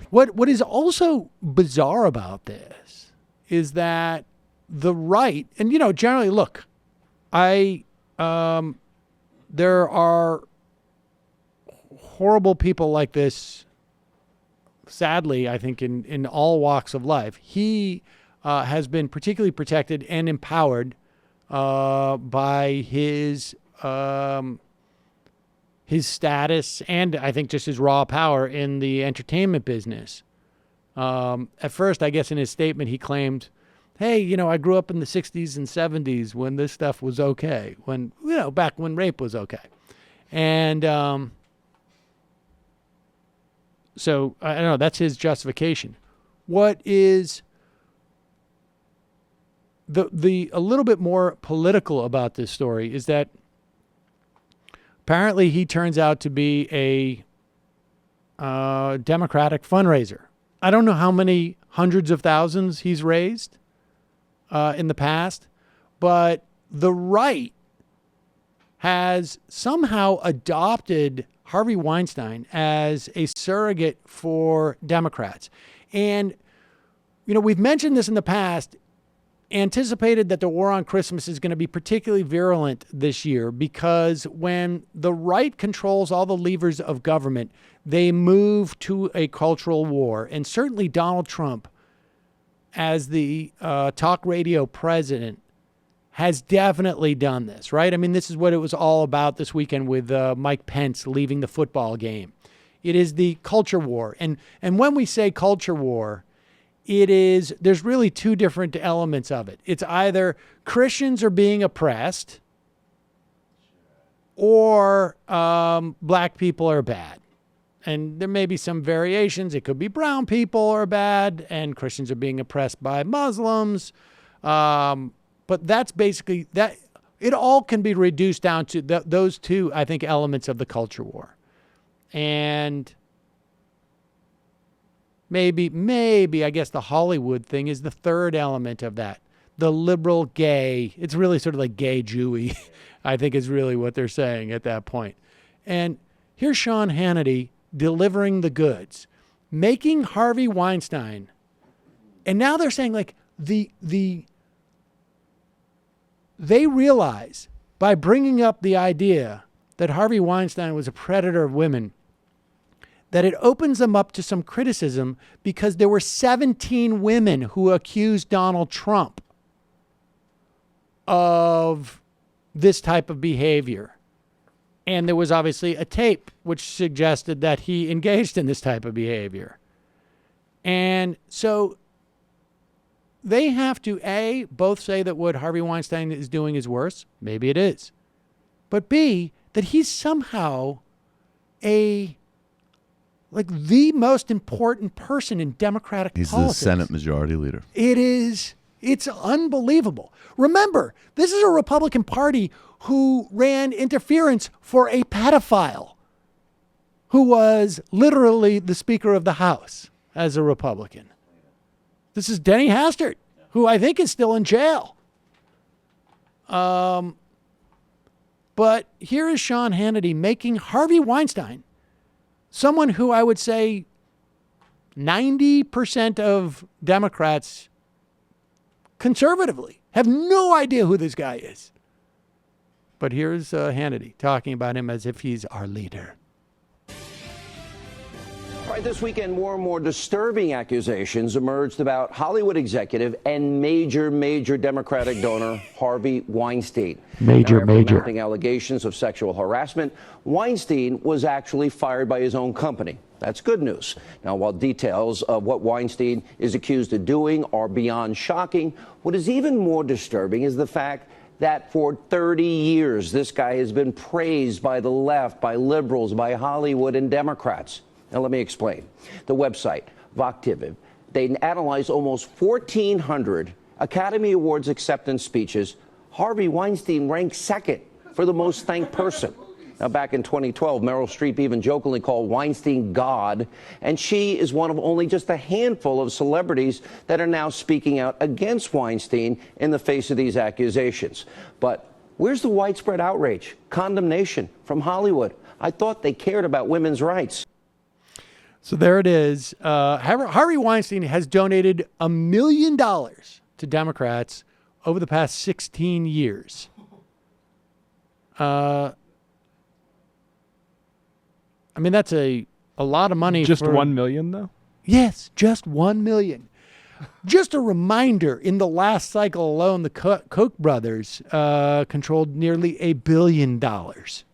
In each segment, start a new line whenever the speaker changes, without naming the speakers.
What is also bizarre about this is that the right, and generally, look, there are horrible people like this, sadly, I think, in all walks of life. He has been particularly protected and empowered by his status and I think just his raw power in the entertainment business. At first, I guess in his statement, he claimed, hey, I grew up in the 60s and 70s when this stuff was okay, when, back when rape was okay. And so, I don't know, that's his justification. What is the a little bit more political about this story is that apparently he turns out to be a Democratic fundraiser. I don't know how many hundreds of thousands he's raised in the past, but the right has somehow adopted Harvey Weinstein as a surrogate for Democrats. And, we've mentioned this in the past, anticipated that the war on Christmas is going to be particularly virulent this year because when the right controls all the levers of government, they move to a cultural war. And certainly Donald Trump, as the talk radio president, has definitely done this, right? I mean, this is what it was all about this weekend with Mike Pence leaving the football game. It is the culture war. And when we say culture war, there's really two different elements of it. It's either Christians are being oppressed or black people are bad. And there may be some variations. It could be brown people are bad and Christians are being oppressed by Muslims. But that's basically that. It all can be reduced down to those two, I think, elements of the culture war. And maybe, I guess the Hollywood thing is the third element of that. The liberal gay. It's really sort of like gay Jewy, I think is really what they're saying at that point. And here's Sean Hannity delivering the goods, making Harvey Weinstein. And now they're saying like they realize by bringing up the idea that Harvey Weinstein was a predator of women, that it opens them up to some criticism because there were 17 women who accused Donald Trump of this type of behavior. And there was obviously a tape which suggested that he engaged in this type of behavior. And so they have to, A, both say that what Harvey Weinstein is doing is worse. Maybe it is. But B, that he's somehow the most important person in Democratic politics.
He's the Senate Majority Leader.
It's unbelievable. Remember, this is a Republican Party who ran interference for a pedophile who was literally the Speaker of the House as a Republican. This is Denny Hastert, who I think is still in jail. But here is Sean Hannity making Harvey Weinstein, someone who I would say 90% of Democrats conservatively have no idea who this guy is. But here's Hannity talking about him as if he's our leader.
All right, this weekend, more and more disturbing accusations emerged about Hollywood executive and major Democratic donor Harvey Weinstein.
Major.
Mounting allegations of sexual harassment, Weinstein was actually fired by his own company. That's good news. Now, while details of what Weinstein is accused of doing are beyond shocking, what is even more disturbing is the fact that for 30 years, this guy has been praised by the left, by liberals, by Hollywood and Democrats. Now, let me explain. The website, Voctiv, they analyzed almost 1,400 Academy Awards acceptance speeches. Harvey Weinstein ranked second for the most thanked person. Now, back in 2012, Meryl Streep even jokingly called Weinstein God, and she is one of only just a handful of celebrities that are now speaking out against Weinstein in the face of these accusations. But where's the widespread outrage, condemnation from Hollywood? I thought they cared about women's rights.
So there it is. Harvey Weinstein has donated $1 million to Democrats over the past 16 years. I mean, that's a lot of money.
Just 1 million, though?
Yes, just 1 million. Just a reminder, in the last cycle alone, the Koch brothers controlled nearly $1 billion.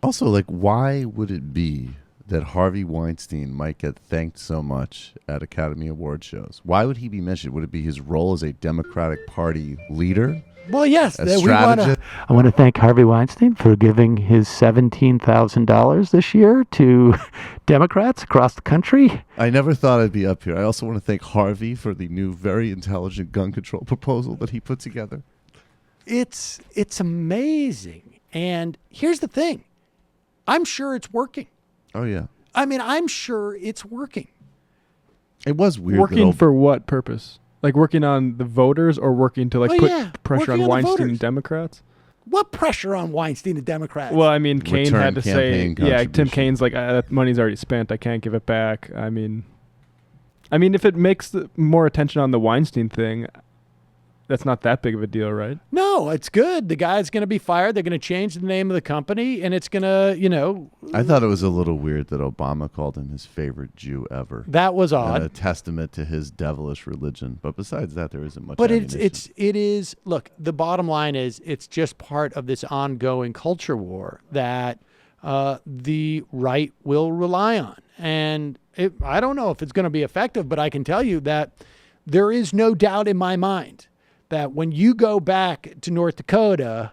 Also, like, why would it be that Harvey Weinstein might get thanked so much at Academy Award shows? Why would he be mentioned? Would it be his role as a Democratic Party leader?
Well, yes.
A strategist?
I want to thank Harvey Weinstein for giving his $17,000 this year to Democrats across the country.
I never thought I'd be up here. I also want to thank Harvey for the new, very intelligent gun control proposal that he put together.
It's amazing. And here's the thing. I'm sure it's working.
Oh, yeah.
I mean, I'm sure it's working.
It was weird.
Working for what purpose? Like working on the voters or working to put pressure
working
on
on the
Weinstein
voters.
and Democrats?
What pressure on Weinstein and Democrats?
Well, I mean, Kaine
Return
had to say,
campaign
Tim
contribution.
Kaine's like, that money's already spent. I can't give it back. I mean, if it makes more attention on the Weinstein thing, that's not that big of a deal, right?
No, it's good. The guy's going to be fired. They're going to change the name of the company, and it's going to,
I thought it was a little weird that Obama called him his favorite Jew ever.
that was odd.
A testament to his devilish religion. But besides that, there isn't much.
But
ammunition.
it is. Look, the bottom line is it's just part of this ongoing culture war that the right will rely on, and I don't know if it's going to be effective, but I can tell you that there is no doubt in my mind that when you go back to North Dakota,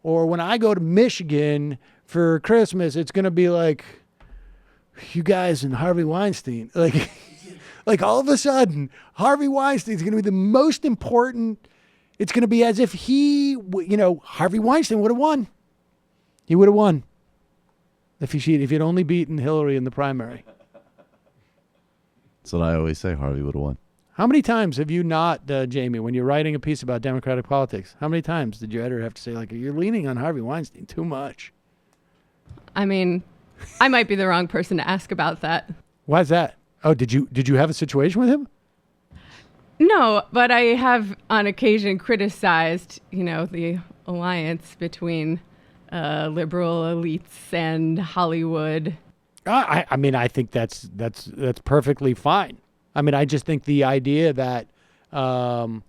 or when I go to Michigan for Christmas, it's going to be like, you guys and Harvey Weinstein, like all of a sudden, Harvey Weinstein is going to be the most important. It's going to be as if Harvey Weinstein would have won. He would have won if he'd only beaten Hillary in the primary.
That's what I always say. Harvey would have won.
How many times have you not, Jamie, when you're writing a piece about Democratic politics, how many times did your editor have to say, like, you're leaning on Harvey Weinstein too much?
I mean, I might be the wrong person to ask about that.
Why is that? Oh, did you have a situation with him?
No, but I have on occasion criticized, the alliance between liberal elites and Hollywood.
I mean, I think that's perfectly fine. I mean, I just think the idea that that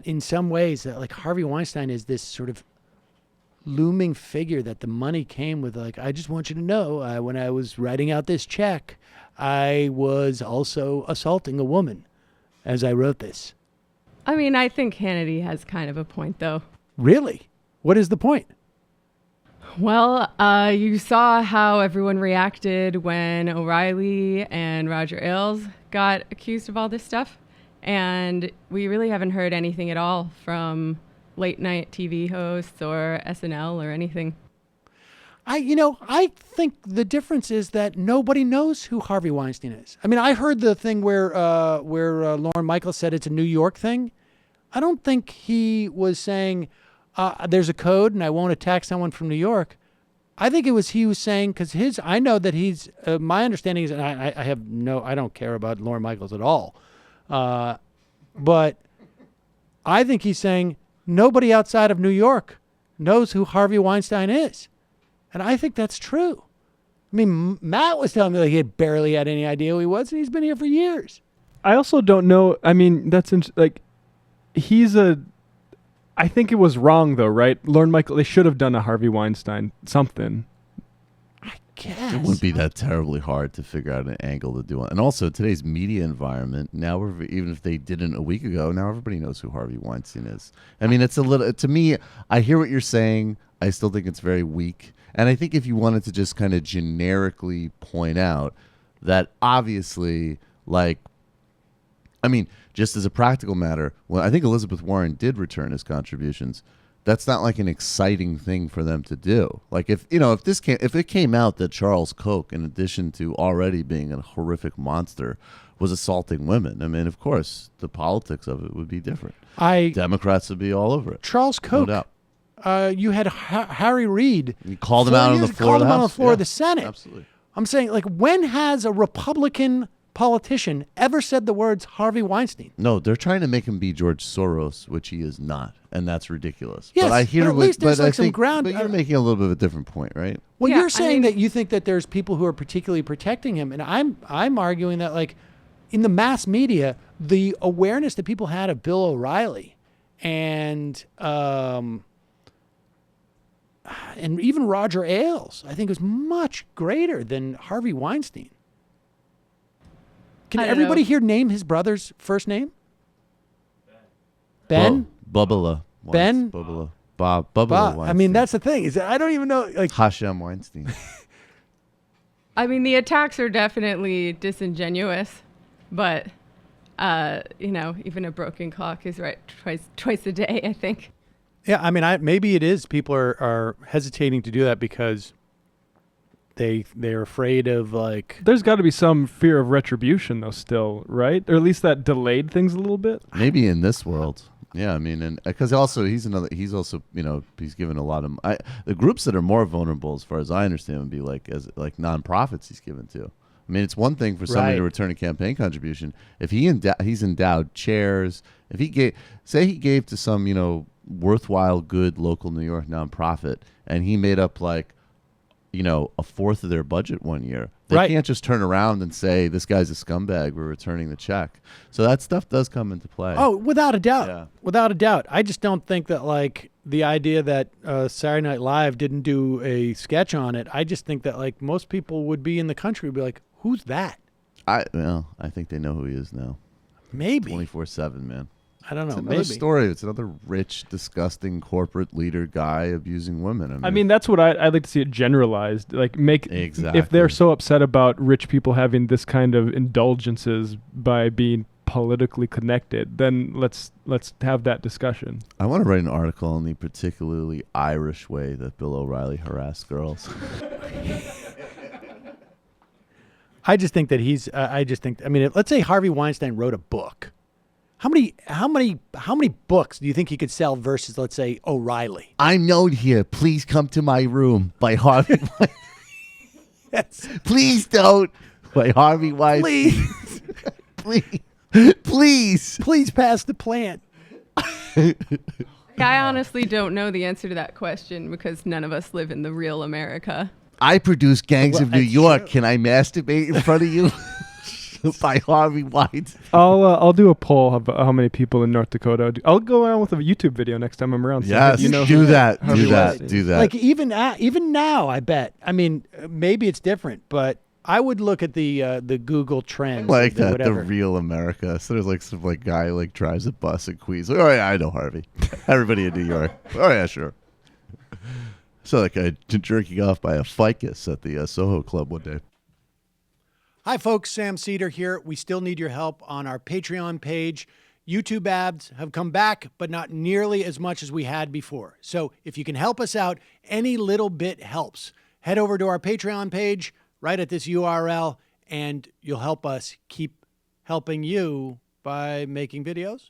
in some ways that like Harvey Weinstein is this sort of looming figure that the money came with. Like, I just want you to know, when I was writing out this check, I was also assaulting a woman as I wrote this.
I mean, I think Hannity has kind of a point, though.
Really? What is the point?
Well, you saw how everyone reacted when O'Reilly and Roger Ailes got accused of all this stuff. And we really haven't heard anything at all from late night TV hosts or SNL or anything.
I think the difference is that nobody knows who Harvey Weinstein is. I mean, I heard the thing where Lorne Michaels said it's a New York thing. I don't think he was saying there's a code and I won't attack someone from New York. I think he was saying, because I know that he's, my understanding is, and I don't care about Lorne Michaels at all. But I think he's saying nobody outside of New York knows who Harvey Weinstein is. And I think that's true. I mean, Matt was telling me that he had barely had any idea who he was, and he's been here for years.
I also don't know. I mean, I think it was wrong, though, right? Lorne Michaels, they should have done a Harvey Weinstein something.
I guess.
It wouldn't be that terribly hard to figure out an angle to do it. And also, today's media environment, now even if they didn't a week ago, now everybody knows who Harvey Weinstein is. I mean, it's a little, to me, I hear what you're saying. I still think it's very weak. And I think if you wanted to just kind of generically point out that obviously, just as a practical matter, well, I think Elizabeth Warren did return his contributions. That's not like an exciting thing for them to do. Like if it came out that Charles Koch, in addition to already being a horrific monster, was assaulting women, I mean, of course, the politics of it would be different. Democrats would be all over it.
Charles Koch.
No doubt.
You had Harry Reid.
You called him out on the floor of the House.
of the Senate.
Absolutely.
I'm saying, like, when has a Republican politician ever said the words Harvey Weinstein?
No, they're trying to make him be George Soros, which he is not, and that's ridiculous.
Yes,
but I hear
but at least there's,
I
like, some
think,
ground-
But you're making a little bit of a different point, right?
Well,
Yeah,
you're
I
saying
mean-
that you think that there's people who are particularly protecting him, and I'm arguing that, like, in the mass media, the awareness that people had of Bill O'Reilly and even Roger Ailes, I think, was much greater than Harvey Weinstein. Can
I don't
everybody
know.
here name his brother's first name? Ben?
Bubba.
Ben?
Bubba. Bubba
Bob.
Weinstein.
I mean, that's the thing. Is that I don't even know. Like,
Hashem Weinstein.
I mean, the attacks are definitely disingenuous, but even a broken clock is right twice a day, I think.
yeah, I mean, maybe it is. People are hesitating to do that because they're afraid of, like.
There's got to be some fear of retribution, though, still, right? Or at least that delayed things a little bit.
Maybe in this world. Yeah, I mean, and because also he's also he's given a lot of the groups that are more vulnerable, as far as I understand, would be like nonprofits he's given to. I mean, it's one thing for somebody to
Right.
return a campaign contribution. If he's endowed chairs, if he gave to some worthwhile, good local New York nonprofit, and he made up like a fourth of their budget one year. They
Right.
can't just turn around and say, this guy's a scumbag, we're returning the check. So that stuff does come into play.
Oh, without a doubt.
Yeah.
Without a doubt. I just don't think that, like, the idea that Saturday Night Live didn't do a sketch on it, I just think that, like, most people would be in the country would be like, who's that?
I think they know who he is now.
Maybe.
24/7, man.
I don't know.
It's another
Maybe.
story. It's another rich, disgusting corporate leader guy abusing women.
I mean, that's what I'd like to see it generalized. Like, make
Exactly.
if they're so upset about rich people having this kind of indulgences by being politically connected, then let's have that discussion.
I want to write an article on the particularly Irish way that Bill O'Reilly harassed girls.
I just think that let's say Harvey Weinstein wrote a book. How many books do you think he could sell versus, let's say, O'Reilly?
I'm known here. Please come to my room by Harvey Weinstein.
Yes.
Please don't. By Harvey Weinstein.
Please.
Please.
Please pass the plant.
I honestly don't know the answer to that question because none of us live in the real America.
I produce Gangs
Well,
of New
that's
York.
true.
Can I masturbate in front of you? By Harvey Weinstein.
I'll do a poll of how many people in North Dakota. I'll go around with a YouTube video next time I'm around. so
Yes,
you know
do
who
that.
Harvey
Do that.
Weinstein
Do
is.
that.
Like, even now, I bet. I mean, maybe it's different, but I would look at the Google trends.
Like
the
that,
whatever.
the real America. So there's like some like guy like drives a bus in Queens. Like, oh yeah, I know Harvey. Everybody in New York. Oh yeah, sure. So like I jerking off by a ficus at the Soho Club one day.
Hi, folks. Sam Seder here. We still need your help on our Patreon page. YouTube ads have come back, but not nearly as much as we had before. So if you can help us out, any little bit helps. Head over to our Patreon page right at this URL, and you'll help us keep helping you by making videos